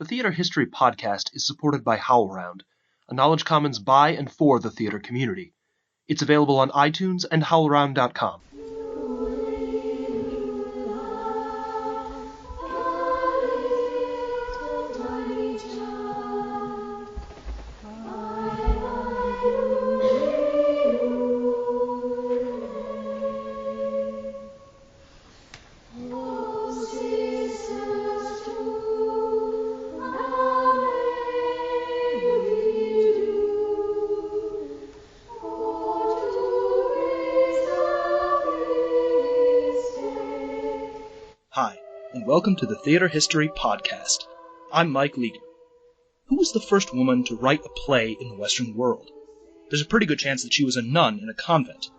The Theatre History Podcast is supported by HowlRound, a Knowledge Commons by and for the theatre community. It's available on iTunes and howlround.com. Hi, and welcome to the Theatre History Podcast. I'm Mike Leader. Who was the first woman to write a play in the Western world? There's a pretty good chance that she was a nun in a convent.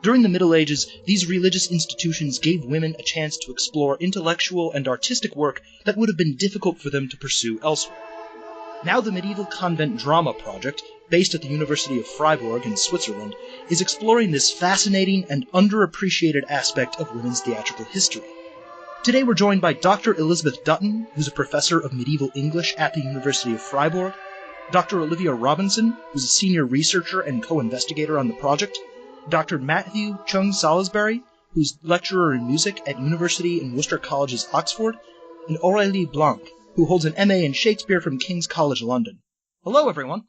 During the Middle Ages, these religious institutions gave women a chance to explore intellectual and artistic work that would have been difficult for them to pursue elsewhere. Now the Medieval Convent Drama project, based at the University of Fribourg in Switzerland, is exploring this fascinating and underappreciated aspect of women's theatrical history. Today we're joined by Dr. Elisabeth Dutton, who's a professor of medieval English at the University of Fribourg, Dr. Olivia Robinson, who's a senior researcher and co-investigator on the project, Dr. Matthew Cheung Salisbury, who's lecturer in music at University in Worcester College's Oxford, and Aurèlie Blanc, who holds an MA in Shakespeare from King's College London. Hello, everyone.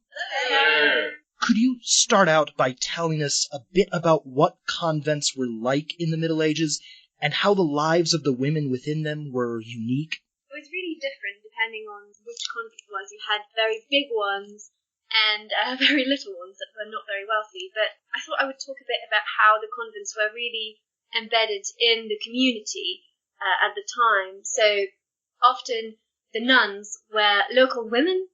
Hello. Could you start out by telling us a bit about what convents were like in the Middle Ages and how the lives of the women within them were unique? It was really different depending on which convent it was. You had very big ones and very little ones that were not very wealthy. But I thought I would talk a bit about how the convents were really embedded in the community at the time. So often the nuns were local women,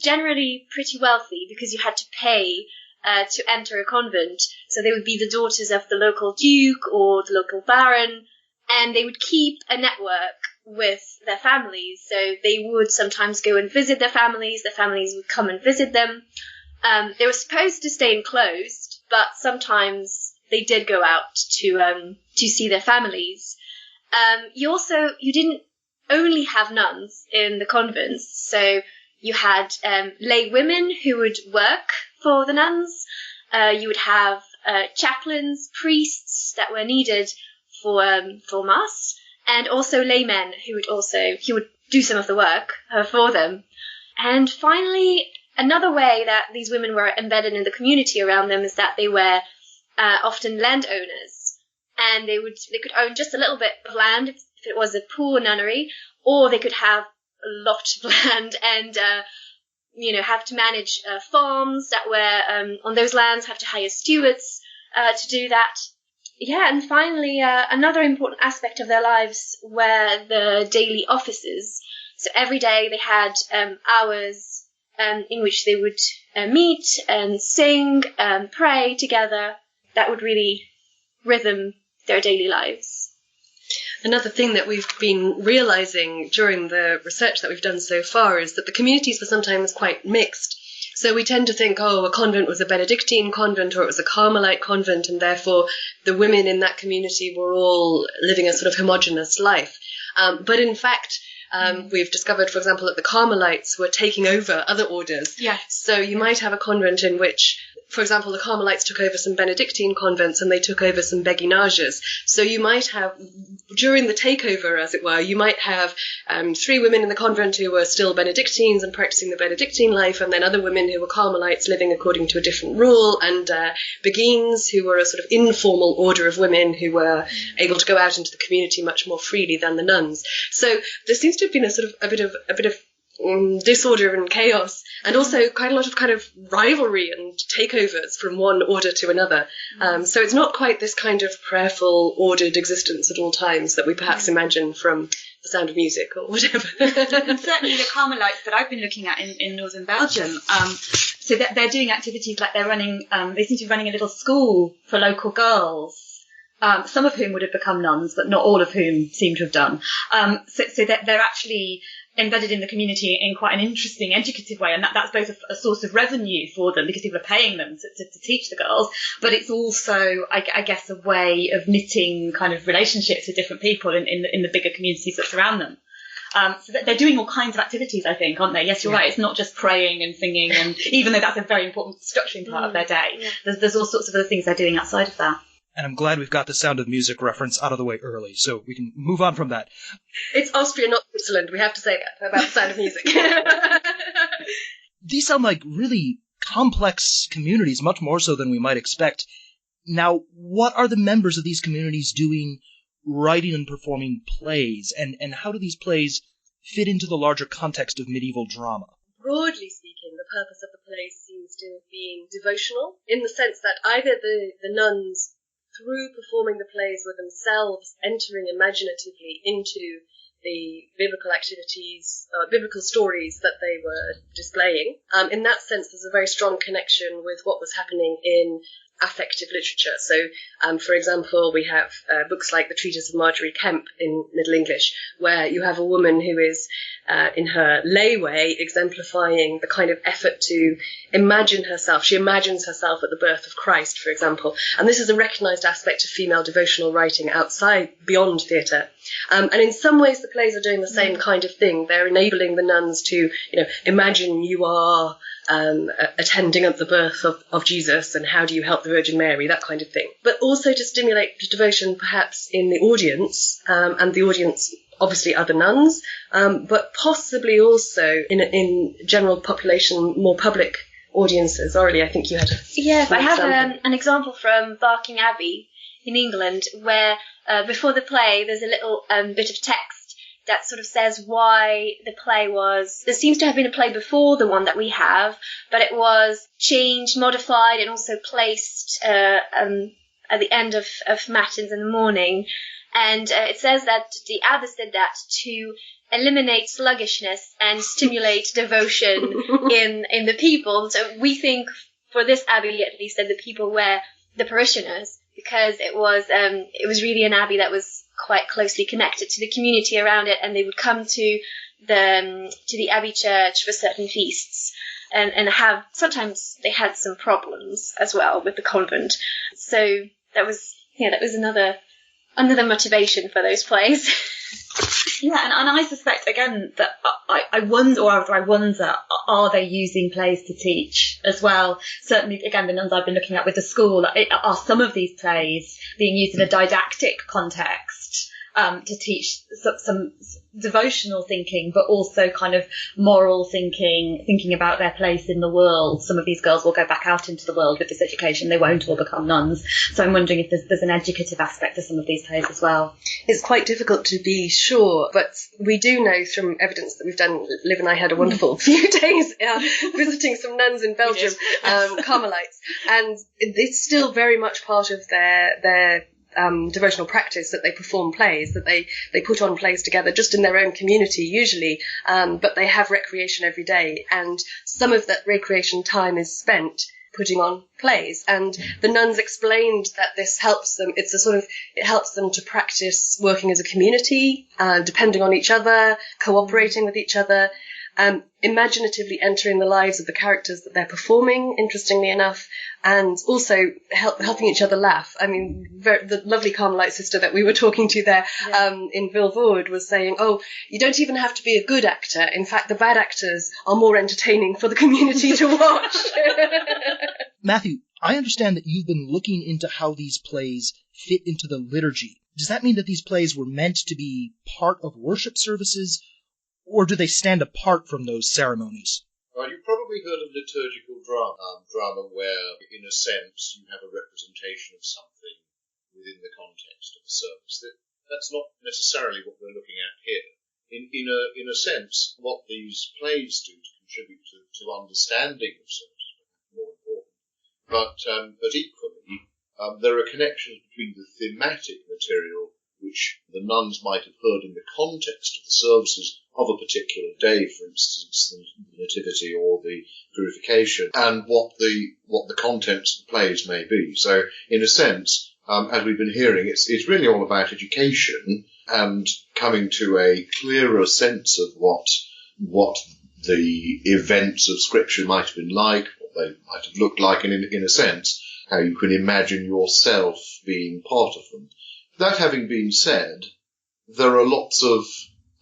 generally pretty wealthy because you had to pay to enter a convent. So they would be the daughters of the local duke or the local baron, and they would keep a network with their families. So they would sometimes go and visit their families would come and visit them. They were supposed to stay enclosed, but sometimes they did go out to see their families. You didn't only have nuns in the convents, so you had lay women who would work for the nuns. You would have chaplains, priests that were needed for mass, and also laymen who would do some of the work for them. And finally, another way that these women were embedded in the community around them is that they were often landowners, and they could own just a little bit of land if it was a poor nunnery, or they could have a lot of land and have to manage farms that were on those lands, have to hire stewards to do that. Yeah, and finally, another important aspect of their lives were the daily offices. So every day they had hours in which they would meet and sing and pray together. That would really rhythm their daily lives. Another thing that we've been realizing during the research that we've done so far is that the communities were sometimes quite mixed. So we tend to think, a convent was a Benedictine convent or it was a Carmelite convent, and therefore the women in that community were all living a sort of homogeneous life. But in fact, we've discovered, for example, that the Carmelites were taking over other orders. Yes. So you might have a convent in which, for example, the Carmelites took over some Benedictine convents and they took over some beguinages. So you might have, during the takeover, as it were, you might have 3 women in the convent who were still Benedictines and practicing the Benedictine life, and then other women who were Carmelites living according to a different rule, and beguines who were a sort of informal order of women who were able to go out into the community much more freely than the nuns. So there seems to have been a bit of disorder and chaos, and also quite a lot of kind of rivalry and takeovers from one order to another. So it's not quite this kind of prayerful, ordered existence at all times that we perhaps imagine from The Sound of Music or whatever. And certainly the Carmelites that I've been looking at in northern Belgium, so that they're doing activities like they seem to be running a little school for local girls, some of whom would have become nuns, but not all of whom seem to have done. So that they're actually embedded in the community in quite an interesting, educative way, and that's both a source of revenue for them because people are paying them to teach the girls, but it's also, I guess, a way of knitting kind of relationships with different people in the bigger communities that surround them. So they're doing all kinds of activities, I think, aren't they? Yes, you're right. It's not just praying and singing, and even though that's a very important structuring part of their day, there's all sorts of other things they're doing outside of that. And I'm glad we've got the Sound of Music reference out of the way early, so we can move on from that. It's Austria, not Switzerland. We have to say that about the Sound of Music. These sound like really complex communities, much more so than we might expect. Now, what are the members of these communities doing, writing and performing plays, and how do these plays fit into the larger context of medieval drama? Broadly speaking, the purpose of the plays seems to have been devotional, in the sense that either the nuns, through performing the plays, were themselves entering imaginatively into the biblical activities, biblical stories that they were displaying. In that sense, there's a very strong connection with what was happening in affective literature. So, for example, we have books like the Treatise of Marjorie Kemp in Middle English, where you have a woman who is, in her layway, exemplifying the kind of effort to imagine herself. She imagines herself at the birth of Christ, for example. And this is a recognised aspect of female devotional writing outside, beyond theatre. And in some ways, the plays are doing the same kind of thing. They're enabling the nuns to, imagine you are attending at the birth of Jesus, and how do you help the Virgin Mary, that kind of thing. But also to stimulate devotion perhaps in the audience, and the audience obviously are the nuns, but possibly also in general population, more public audiences. Aurélie, I think you had Yes, I have an example from Barking Abbey in England, where before the play there's a little bit of text that sort of says why the play was... There seems to have been a play before the one that we have, but it was changed, modified, and also placed at the end of Matins in the morning. And it says that the abbess did that to eliminate sluggishness and stimulate devotion in the people. So we think, for this abbey at least, that the people were the parishioners, because it was really an abbey that was quite closely connected to the community around it, and they would come to the abbey church for certain feasts, and sometimes they had some problems as well with the convent. So that was another motivation for those plays. Yeah, and I suspect, again, that I wonder, are they using plays to teach as well? Certainly, again, the nuns I've been looking at with the school, are some of these plays being used in a didactic context to teach some devotional thinking, but also kind of moral thinking about their place in the world. Some of these girls will go back out into the world with this education. They won't all become nuns. So I'm wondering if there's an educative aspect to some of these plays as well. It's quite difficult to be sure, but we do know from evidence that we've done. Liv and I had a wonderful few days visiting some nuns in Belgium, Carmelites, and it's still very much part of their devotional practice that they perform plays, that they put on plays together just in their own community usually, but they have recreation every day, and some of that recreation time is spent putting on plays. And the nuns explained that this helps them. It helps them to practice working as a community, depending on each other, cooperating with each other, imaginatively entering the lives of the characters that they're performing, interestingly enough, and also helping each other laugh. I mean, the lovely Carmelite sister that we were talking to there in Vilvoorde was saying, you don't even have to be a good actor. In fact, the bad actors are more entertaining for the community to watch. Matthew, I understand that you've been looking into how these plays fit into the liturgy. Does that mean that these plays were meant to be part of worship services, or do they stand apart from those ceremonies? Well, you've probably heard of liturgical drama where, in a sense, you have a representation of something within the context of a service. That's not necessarily what we're looking at here. In a sense, what these plays do to contribute to understanding of service is more important. But equally, there are connections between the thematic material, which the nuns might have heard in the context of the services of a particular day, for instance, the Nativity or the Purification, and what the contents of the plays may be. So, in a sense, as we've been hearing, it's really all about education and coming to a clearer sense of what the events of Scripture might have been like, what they might have looked like, and in a sense, how you can imagine yourself being part of them. That having been said, there are lots of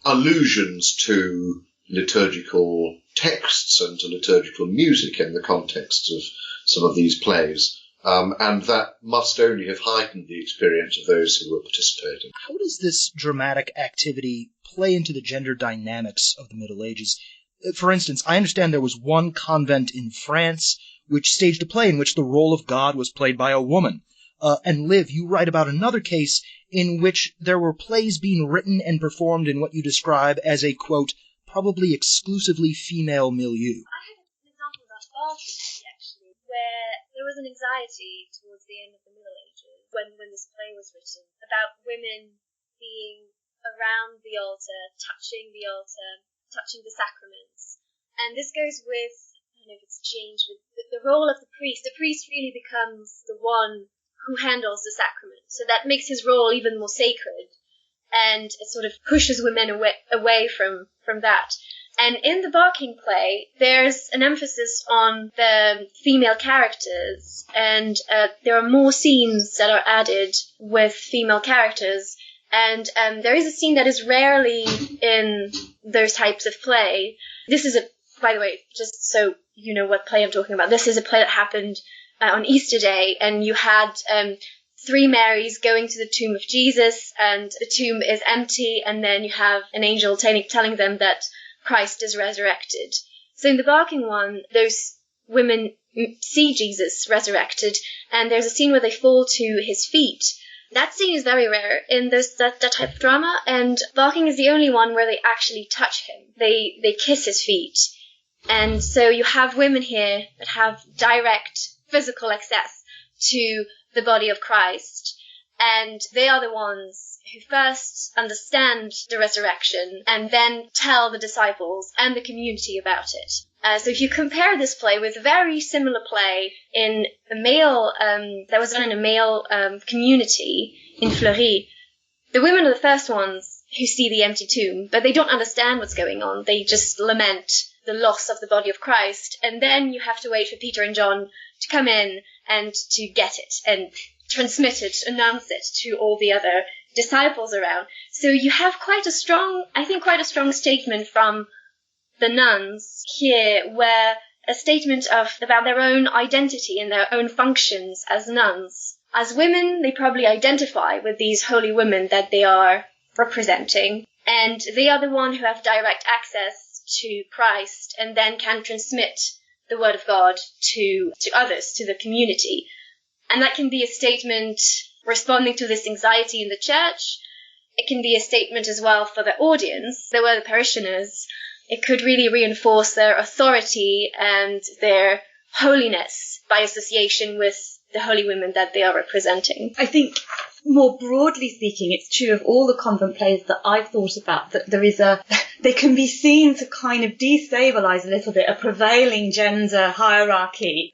allusions to liturgical texts and to liturgical music in the context of some of these plays. And that must only have heightened the experience of those who were participating. How does this dramatic activity play into the gender dynamics of the Middle Ages? For instance, I understand there was one convent in France which staged a play in which the role of God was played by a woman. And Liv, you write about another case in which there were plays being written and performed in what you describe as a, quote, probably exclusively female milieu. I had an example about Aurèlie, actually, where there was an anxiety towards the end of the Middle Ages when this play was written about women being around the altar, touching the sacraments. And this goes with, I don't know if it's changed, with the role of the priest. The priest really becomes the one who handles the sacrament. So that makes his role even more sacred. And it sort of pushes women away from that. And in the Barking play, there's an emphasis on the female characters, and there are more scenes that are added with female characters. And there is a scene that is rarely in those types of play. This is by the way, just so you know what play I'm talking about, this is a play that happened on Easter Day, and you had three Marys going to the tomb of Jesus, and the tomb is empty, and then you have an angel telling them that Christ is resurrected. So in the Barking one, those women see Jesus resurrected, and there's a scene where they fall to his feet. That scene is very rare in that type of drama, and Barking is the only one where they actually touch him. They kiss his feet. And so you have women here that have direct physical access to the body of Christ, and they are the ones who first understand the resurrection and then tell the disciples and the community about it. So if you compare this play with a very similar play in a male that was done in a male community in Fleury, the women are the first ones who see the empty tomb, but they don't understand what's going on. They just lament the loss of the body of Christ, and then you have to wait for Peter and John to come in and to get it and transmit it, announce it to all the other disciples around. So you have quite a strong statement from the nuns here, where a statement about their own identity and their own functions as nuns. As women, they probably identify with these holy women that they are representing, and they are the one who have direct access to Christ and then can transmit the word of God to others, to the community. And that can be a statement responding to this anxiety in the church. It can be a statement as well for the audience, there were the parishioners. It could really reinforce their authority and their holiness by association with the holy women that they are representing. I think, more broadly speaking, it's true of all the convent plays that I've thought about, that they can be seen to kind of destabilise a little bit a prevailing gender hierarchy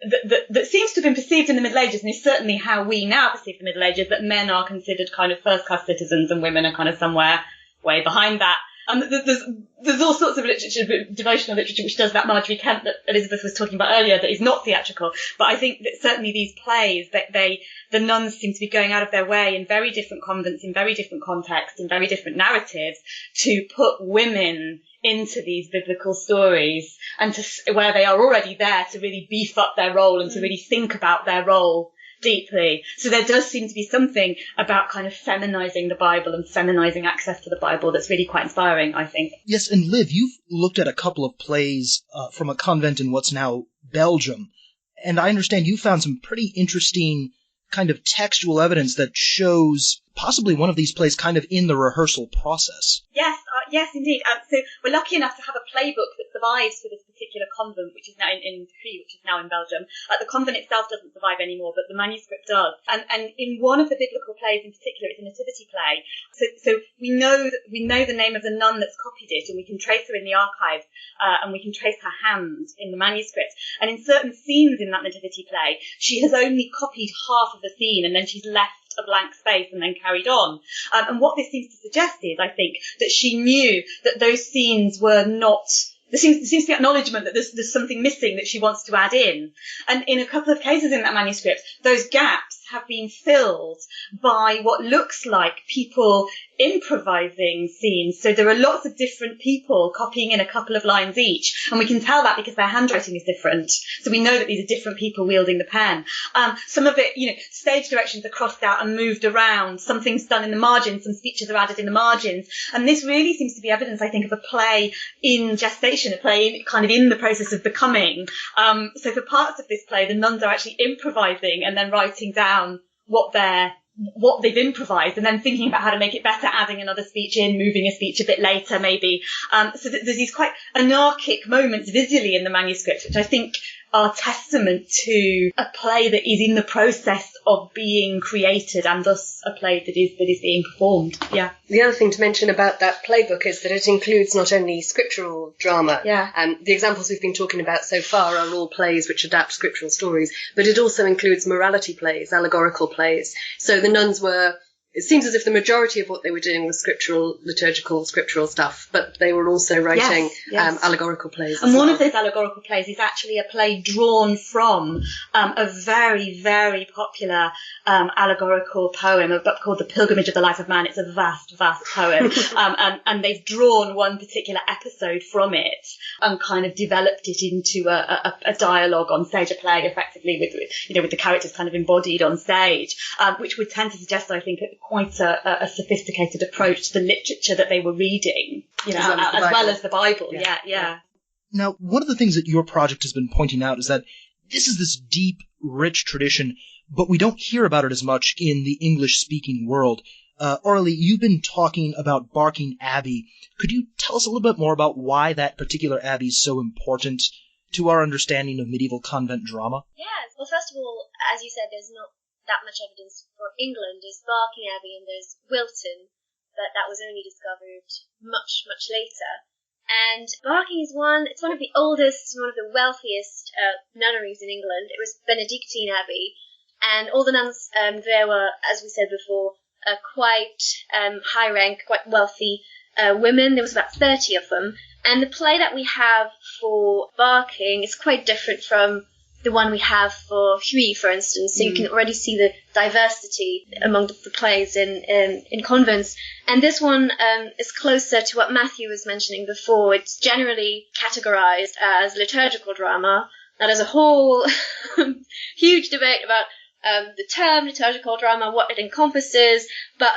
that seems to have been perceived in the Middle Ages, and is certainly how we now perceive the Middle Ages, that men are considered kind of first-class citizens and women are kind of somewhere way behind that. There's all sorts of literature, devotional literature, which does that. Marjorie Kent that Elizabeth was talking about earlier, that is not theatrical. But I think that certainly these plays, that the nuns seem to be going out of their way in very different convents, in very different contexts, in very different narratives, to put women into these biblical stories, and where they are already there to really beef up their role and to really think about their role deeply. So there does seem to be something about kind of feminizing the Bible and feminizing access to the Bible that's really quite inspiring, I think. Yes, and Liv, you've looked at a couple of plays from a convent in what's now Belgium, and I understand you found some pretty interesting kind of textual evidence that shows possibly one of these plays kind of in the rehearsal process. Yes, indeed. So we're lucky enough to have a playbook that survives for this particular convent, which is now in Puy, which is now in Belgium. The convent itself doesn't survive anymore, but the manuscript does. And in one of the biblical plays in particular, it's a nativity play. So we know the name of the nun that's copied it, and we can trace her in the archives, and we can trace her hand in the manuscript. And in certain scenes in that nativity play, she has only copied half of the scene, and then she's left a blank space and then carried on. And what this seems to suggest is, I think, that she knew that those scenes were not... There seems to be acknowledgement that there's something missing that she wants to add in. And in a couple of cases in that manuscript, those gaps have been filled by what looks like people improvising scenes. So there are lots of different people copying in a couple of lines each. And we can tell that because their handwriting is different. So we know that these are different people wielding the pen. Some of it, stage directions are crossed out and moved around. Some things done in the margins, some speeches are added in the margins. And this really seems to be evidence, I think, of a play in gestation, a play kind of in the process of becoming. So for parts of this play, the nuns are actually improvising and then writing down what they've improvised and then thinking about how to make it better, adding another speech in, moving a speech a bit later maybe. So there's these quite anarchic moments visually in the manuscript, which I think are testament to a play that is in the process of being created and thus a play that is being performed. Yeah. The other thing to mention about that playbook is that it includes not only scriptural drama, the examples we've been talking about so far are all plays which adapt scriptural stories, but it also includes morality plays, allegorical plays. So the nuns it seems as if the majority of what they were doing was liturgical, scriptural stuff, but they were also writing allegorical plays. And one of those allegorical plays is actually a play drawn from a very, very popular allegorical poem called The Pilgrimage of the Life of Man. It's a vast, vast poem. And they've drawn one particular episode from it and kind of developed it into a dialogue on stage, a play effectively with the characters kind of embodied on stage, which would tend to suggest, I think, quite a sophisticated approach to the literature that they were reading, as well as the Bible. Yeah. Now, one of the things that your project has been pointing out is that this is this deep, rich tradition, but we don't hear about it as much in the English-speaking world. Aurèlie, you've been talking about Barking Abbey. Could you tell us a little bit more about why that particular abbey is so important to our understanding of medieval convent drama? Yes. Well, first of all, as you said, there's not that much evidence for England. There's Barking Abbey and there's Wilton, but that was only discovered much, much later. And Barking is one of the oldest, one of the wealthiest nunneries in England. It was Benedictine Abbey, and all the nuns there were, as we said before, quite high rank, quite wealthy women. There was about 30 of them. And the play that we have for Barking is quite different from the one we have for Huy, for instance. So you can already see the diversity among the plays in convents. And this one is closer to what Matthew was mentioning before. It's generally categorized as liturgical drama. Now, there's a whole huge debate about the term liturgical drama, what it encompasses. But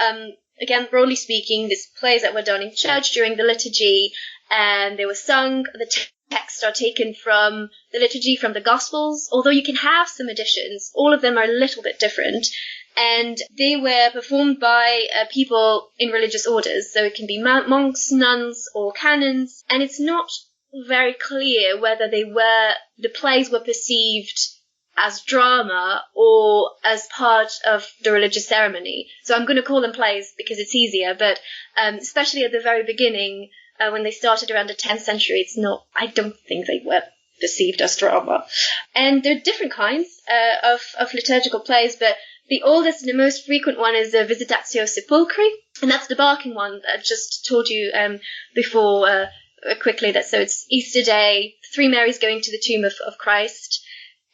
again, broadly speaking, these plays that were done in church during the liturgy, and they were sung. The texts are taken from the liturgy, from the Gospels, although you can have some additions. All of them are a little bit different. And they were performed by people in religious orders. So it can be monks, nuns, or canons. And it's not very clear whether the plays were perceived as drama or as part of the religious ceremony. So I'm going to call them plays because it's easier, but especially at the very beginning, when they started around the 10th century, I don't think they were perceived as drama. And there are different kinds of liturgical plays, but the oldest and the most frequent one is the Visitatio Sepulchri, and that's the Barking one that I just told you before quickly. So it's Easter Day, 3 Marys going to the tomb of Christ,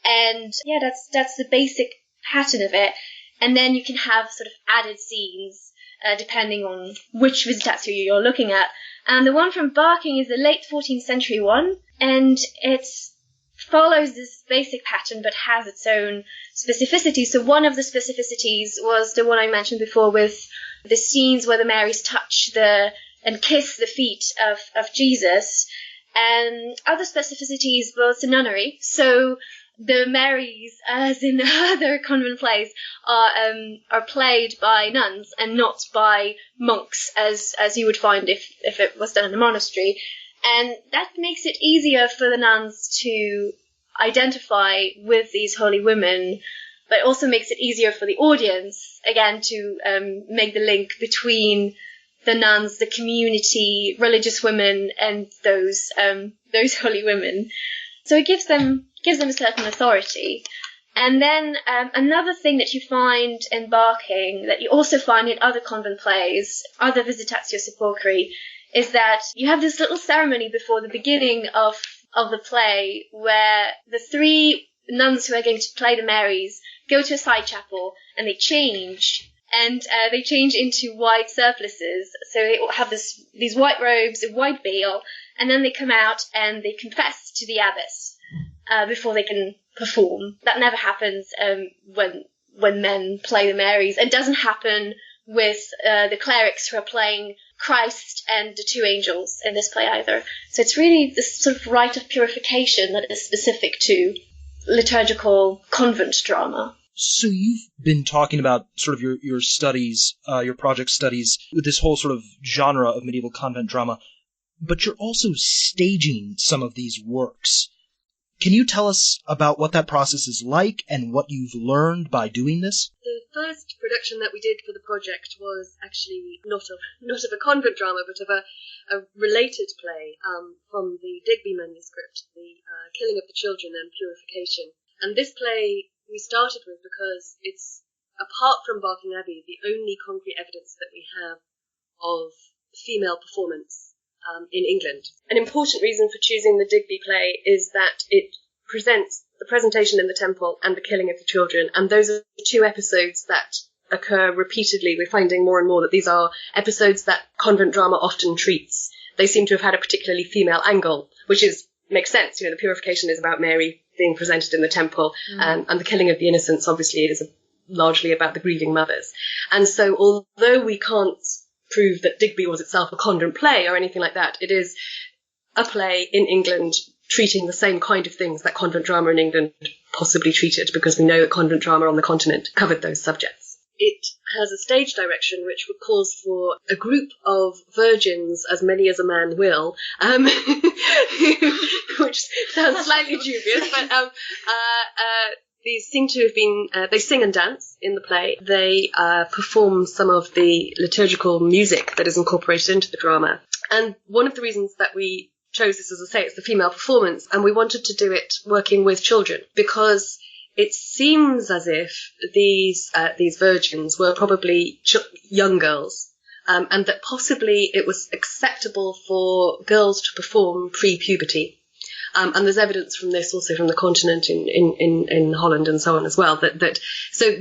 and that's the basic pattern of it. And then you can have sort of added scenes depending on which Visitatio you're looking at. And the one from Barking is the late 14th century one, and it follows this basic pattern but has its own specificity. So one of the specificities was the one I mentioned before with the scenes where the Marys touch and kiss the feet of Jesus. And other specificities was the nunnery. So the Marys, as in other convent plays, are played by nuns and not by monks, as you would find if it was done in a monastery. And that makes it easier for the nuns to identify with these holy women, but it also makes it easier for the audience, again, to make the link between the nuns, the community, religious women, and those holy women. So it gives them a certain authority. And then another thing that you find in Barking, that you also find in other convent plays, other Visitatio Sepulchri, is that you have this little ceremony before the beginning of the play where the 3 nuns who are going to play the Marys go to a side chapel and they change. and they change into white surplices. So they all have these white robes, a white veil, and then they come out and they confess to the abbess before they can perform. That never happens when men play the Marys. It doesn't happen with the clerics who are playing Christ and the two angels in this play either. So it's really this sort of rite of purification that is specific to liturgical convent drama. So you've been talking about sort of your studies, your project studies with this whole sort of genre of medieval convent drama, but you're also staging some of these works. Can you tell us about what that process is like and what you've learned by doing this? The first production that we did for the project was actually not of a convent drama, but of a related play from the Digby manuscript, The Killing of the Children and Purification. And this play we started with because it's, apart from Barking Abbey, the only concrete evidence that we have of female performance in England. An important reason for choosing the Digby play is that it presents the presentation in the temple and the killing of the children, and those are two episodes that occur repeatedly. We're finding more and more that these are episodes that convent drama often treats. They seem to have had a particularly female angle, which makes sense. The purification is about Mary being presented in the temple, and the killing of the innocents, obviously, is largely about the grieving mothers. And so, although we can't prove that Digby was itself a convent play or anything like that, it is a play in England treating the same kind of things that convent drama in England possibly treated, because we know that convent drama on the continent covered those subjects. It has a stage direction which calls for a group of virgins, as many as a man will, which sounds slightly dubious, but these seem to have been, they sing and dance in the play. They perform some of the liturgical music that is incorporated into the drama. And one of the reasons that we chose this, as I say, it's the female performance, and we wanted to do it working with children, because it seems as if these virgins were probably young girls, and that possibly it was acceptable for girls to perform pre-puberty. And there's evidence from this also from the continent in Holland and so on as well. So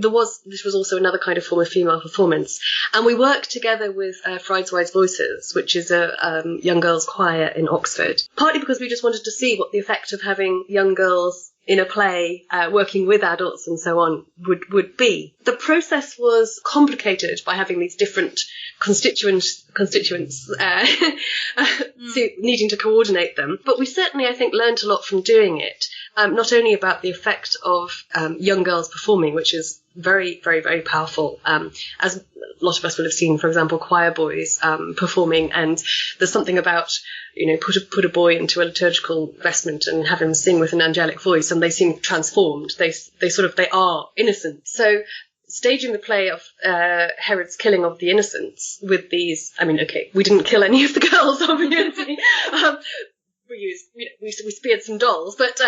this was also another kind of form of female performance. And we worked together with Fried's Voices, which is a young girls' choir in Oxford, partly because we just wanted to see what the effect of having young girls in a play, working with adults and so on, would be. The process was complicated by having these different constituents needing to coordinate them. But we certainly, I think, learned a lot from doing it, not only about the effect of young girls performing, which is very, very, very powerful, as a lot of us will have seen, for example, choir boys performing, and there's something about, put a boy into a liturgical vestment and have him sing with an angelic voice, and they seem transformed. They are innocent. So staging the play of Herod's killing of the innocents with these, we didn't kill any of the girls, obviously. We speared some dolls, but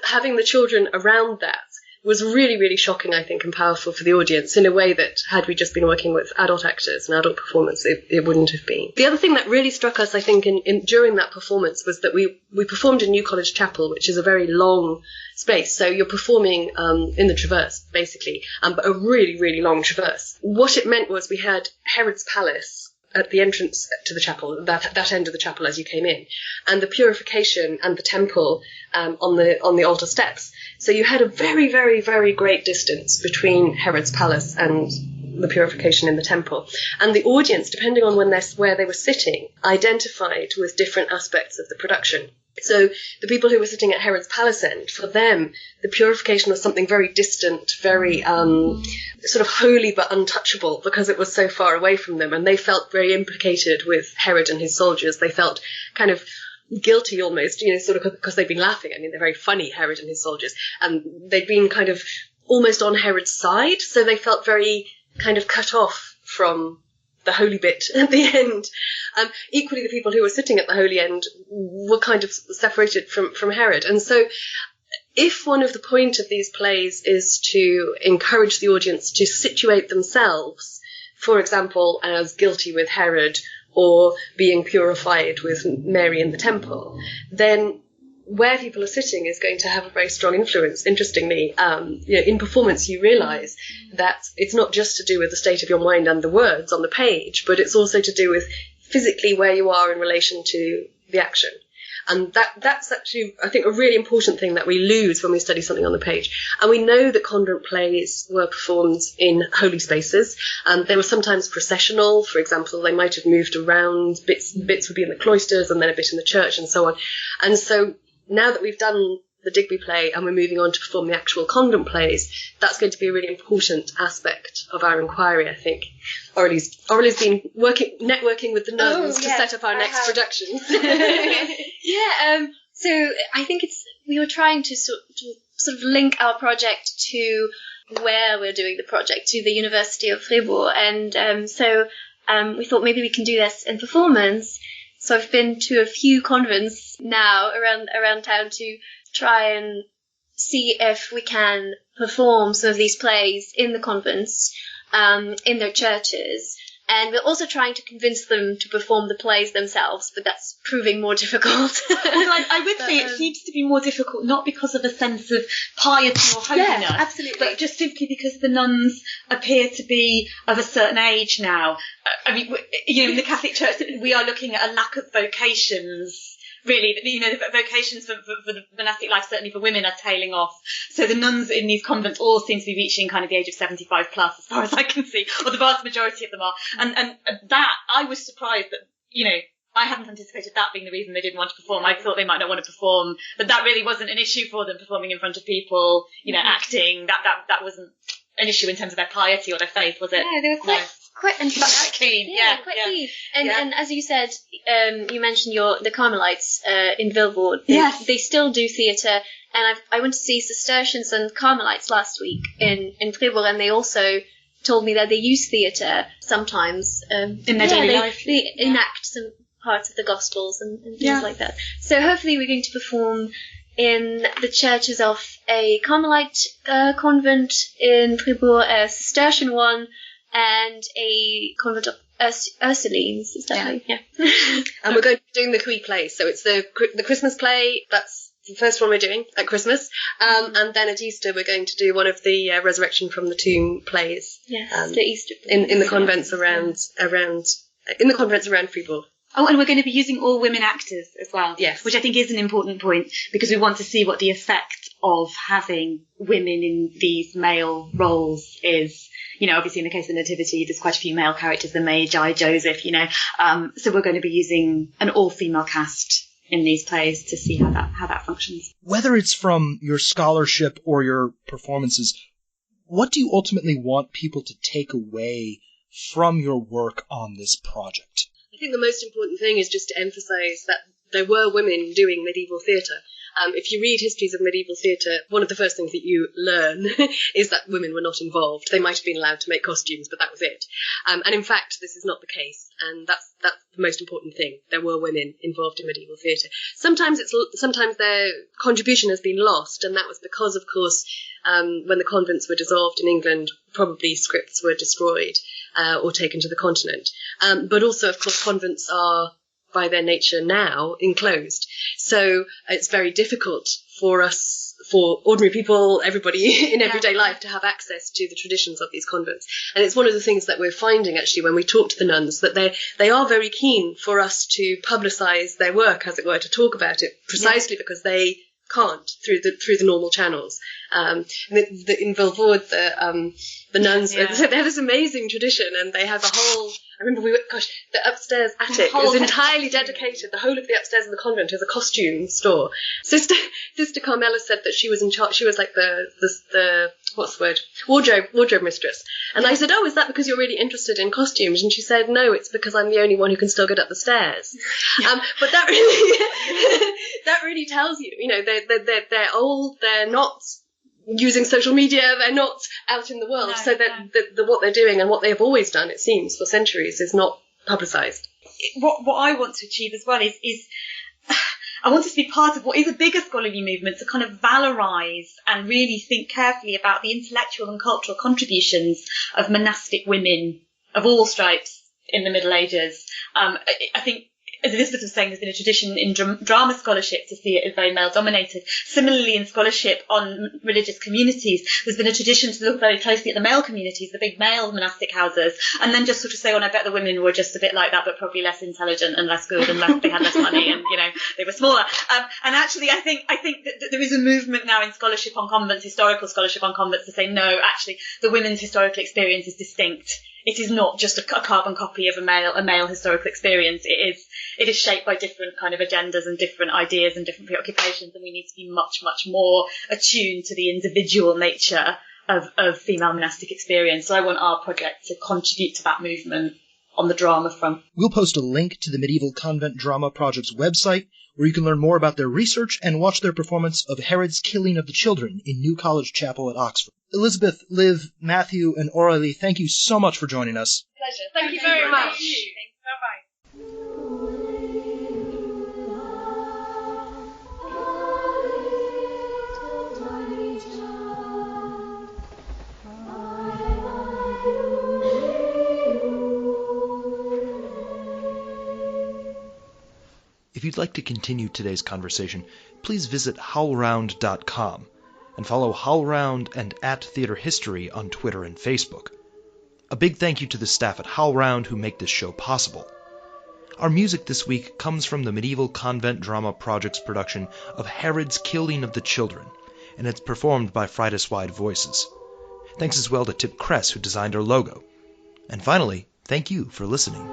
having the children around that was really, really shocking, I think, and powerful for the audience in a way that, had we just been working with adult actors and adult performance, it wouldn't have been. The other thing that really struck us, I think, during that performance was that we performed in New College Chapel, which is a very long space. So you're performing in the traverse, basically, but a really, really long traverse. What it meant was we had Herod's palace at the entrance to the chapel, that end of the chapel as you came in, and the purification and the temple on the altar steps. So you had a very, very, very great distance between Herod's palace and the purification in the temple. And the audience, depending on where they were sitting, identified with different aspects of the production. So the people who were sitting at Herod's palace end, for them, the purification was something very distant, very sort of holy but untouchable, because it was so far away from them, and they felt very implicated with Herod and his soldiers. They felt kind of guilty almost, sort of because they'd been laughing. They're very funny, Herod and his soldiers, and they'd been kind of almost on Herod's side, so they felt very kind of cut off from the holy bit at the end. Equally, the people who were sitting at the holy end were kind of separated from Herod. And so if one of the point of these plays is to encourage the audience to situate themselves, for example, as guilty with Herod or being purified with Mary in the temple, then where people are sitting is going to have a very strong influence. Interestingly, in performance, you realise that it's not just to do with the state of your mind and the words on the page, but it's also to do with physically where you are in relation to the action. And that's actually, I think, a really important thing that we lose when we study something on the page. And we know that convent plays were performed in holy spaces. They were sometimes processional. For example, they might have moved around. Bits would be in the cloisters and then a bit in the church and so on. And so now that we've done the Digby play and we're moving on to perform the actual convent plays, that's going to be a really important aspect of our inquiry, I think. Aurélie's been networking with the nuns to set up our next productions. So I think we were trying to sort of link our project to where we're doing the project, to the University of Fribourg, and so we thought maybe we can do this in performance. So I've been to a few convents now around town to try and see if we can perform some of these plays in the convents, in their churches. And we're also trying to convince them to perform the plays themselves, but that's proving more difficult. Well, I would say it seems to be more difficult, not because of a sense of piety or holiness, yeah, absolutely, but just simply because the nuns appear to be of a certain age now. I mean, in the Catholic Church, we are looking at a lack of vocations. Really, the vocations for the monastic life, certainly for women, are tailing off. So the nuns in these convents all seem to be reaching kind of the age of 75 plus, as far as I can see, or the vast majority of them are. And that, I was surprised that, I hadn't anticipated that being the reason they didn't want to perform. I thought they might not want to perform, but that really wasn't an issue for them, performing in front of people, acting. That wasn't an issue in terms of their piety or their faith, was it? Yeah, they were quite keen. Quite keen. And as you said, you mentioned the Carmelites in Vilvoorde. Yes. They still do theatre, and I went to see Cistercians and Carmelites last week in Fribourg, and they also told me that they use theatre sometimes in their daily life. They enact some parts of the Gospels and things like that. So hopefully we're going to perform in the churches of a Carmelite convent in Fribourg, a Cistercian one, and a convent of Ursulines. Is that right? Yeah. And we're going to be doing the Cui play. So it's the Christmas play. That's the first one we're doing at Christmas. And then at Easter we're going to do one of the Resurrection from the Tomb plays. Yes, the Easter plays. In the convents around Fribourg. Oh, and we're going to be using all women actors as well. Yes. Which I think is an important point, because we want to see what the effect of having women in these male roles is. Obviously in the case of the Nativity, there's quite a few male characters, the Magi, Joseph, so we're going to be using an all-female cast in these plays to see how that functions. Whether it's from your scholarship or your performances, what do you ultimately want people to take away from your work on this project? I think the most important thing is just to emphasise that there were women doing medieval theatre. If you read histories of medieval theatre, one of the first things that you learn is that women were not involved. They might have been allowed to make costumes, but that was it. And in fact, this is not the case, and that's the most important thing. There were women involved in medieval theatre. Sometimes their contribution has been lost, and that was because, of course, when the convents were dissolved in England, probably scripts were destroyed or taken to the continent. But also, of course, convents are, by their nature now, enclosed. So it's very difficult for ordinary people, everybody in everyday life, to have access to the traditions of these convents. And it's one of the things that we're finding, actually, when we talk to the nuns, that they are very keen for us to publicise their work, as it were, to talk about it, precisely because they can't through the normal channels. In Vilvoorde, the nuns, they have this amazing tradition, and they have a whole. I remember the upstairs attic is entirely dedicated. The whole of the upstairs of the convent is a costume store. Sister Carmela said that she was in charge. She was like the what's the word? Wardrobe mistress. And I said, oh, is that because you're really interested in costumes? And she said, no, it's because I'm the only one who can still get up the stairs. But that really tells you, they're old. They're not using social media, they're not out in the world, so that what they're doing and what they have always done, it seems, for centuries, is not publicised. What I want to achieve as well is I want us to be part of what is a bigger scholarly movement, to kind of valorise and really think carefully about the intellectual and cultural contributions of monastic women of all stripes in the Middle Ages. I think as Elizabeth was saying, there's been a tradition in drama scholarship to see it as very male-dominated. Similarly, in scholarship on religious communities, there's been a tradition to look very closely at the male communities, the big male monastic houses, and then just sort of say, I bet the women were just a bit like that, but probably less intelligent and less good, and they had less money, and, they were smaller. And actually, I think that there is a movement now in scholarship on convents, historical scholarship on convents, to say, no, actually, the women's historical experience is distinct. It is not just a carbon copy of a male historical experience. It is shaped by different kind of agendas and different ideas and different preoccupations, and we need to be much, much more attuned to the individual nature of female monastic experience. So I want our project to contribute to that movement on the drama front. We'll post a link to the Medieval Convent Drama Project's website, where you can learn more about their research and watch their performance of Herod's Killing of the Children in New College Chapel at Oxford. Elizabeth, Liv, Matthew, and Aurèlie, thank you so much for joining us. Pleasure. Thank you very much. Thank you. Bye-bye. If you'd like to continue today's conversation, please visit howlround.com and follow HowlRound and @TheatreHistory on Twitter and Facebook. A big thank you to the staff at HowlRound who make this show possible. Our music this week comes from the Medieval Convent Drama Project's production of Herod's Killing of the Children, and it's performed by Fridas-Wide Voices. Thanks as well to Tip Kress, who designed our logo. And finally, thank you for listening.